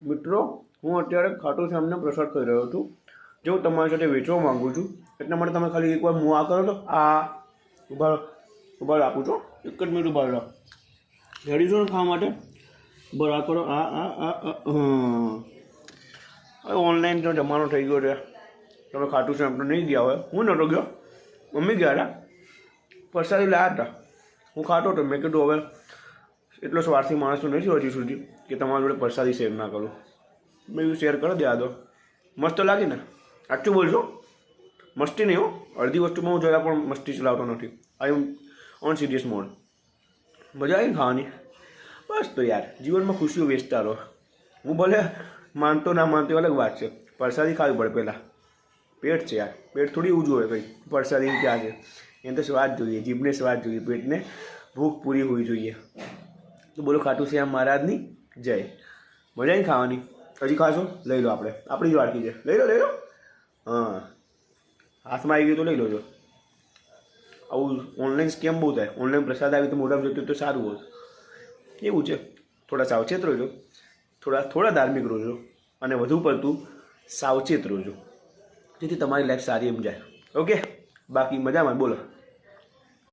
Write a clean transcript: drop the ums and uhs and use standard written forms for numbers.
મિત્રો હું અત્યારે ખાટુ શ્યામનો પ્રસાદ ખાઈ રહ્યો છું, જે હું તમારી સાથે વેચવા માગું છું. એટલા માટે તમે ખાલી એકવાર મું આ કરો તો આ ઉભા આપું છું. એક જ મિનિટ ઉભા રહો. રેડી છો ને ખાવા માટે? બરાબર કરો. હવે ઓનલાઈનનો જમાનો થઈ ગયો છે. તમે ખાટુ શ્યામ તો નહીં ગયા હોય, હું નહોતો ગયો, મમ્મી ગયા હતા, પ્રસાદી લાવ્યા હતા. હું ખાતો હતો. મેં કીધું હવે એટલો સ્વાર્થી માણસ તો નથી હજી સુધી કે તમારી જોડે પ્રસાદી શેર ના કરું. મેં શેર કરી દે. આ તો મસ્ત લાગી ને? સાચું બોલશો? મસ્તી નહીં હો. અડધી વસ્તુમાં હું જરા પણ મસ્તી ચલાવતો નથી. આઈ એમ ઓન સિરિયસ મોડ. મજા આવી ને ખાવાની? બસ તો યાર, જીવનમાં ખુશીઓ વેચતા રહો. હું ભલે માનતો ના માનતો અલગ વાત છે, પ્રસાદી ખાવી પડે પહેલાં. પેટ છે યાર, પેટ થોડી એવું જોઈએ કંઈ પ્રસાદી ક્યાં છે. એને તો સ્વાદ જોઈએ, જીભને સ્વાદ જોઈએ, પેટને ભૂખ પૂરી હોવી જોઈએ. તો બોલો ખાટુ શ્યામ મહારાજની જય. મજા આવી ખાવાની? હજી ખાશો? લઈ લો. આપણી જ વાડકી છે. લઈ લો. હા, હાથમાં આવી ગયું તો લઈ લો. જો આવું ઓનલાઈન સ્કેમ બહુ થાય. ઓનલાઈન પ્રસાદ આવી તો મોઢામાં જતું તો સારું હોય. એવું છે. થોડા સાવચેત રહેજો, થોડા ધાર્મિક રહેજો, અને વધુ પડતું સાવચેત રહેજો, જેથી તમારી લાઈફ સારી એમ જાય. ઓકે, બાકી મજામાં? બોલો.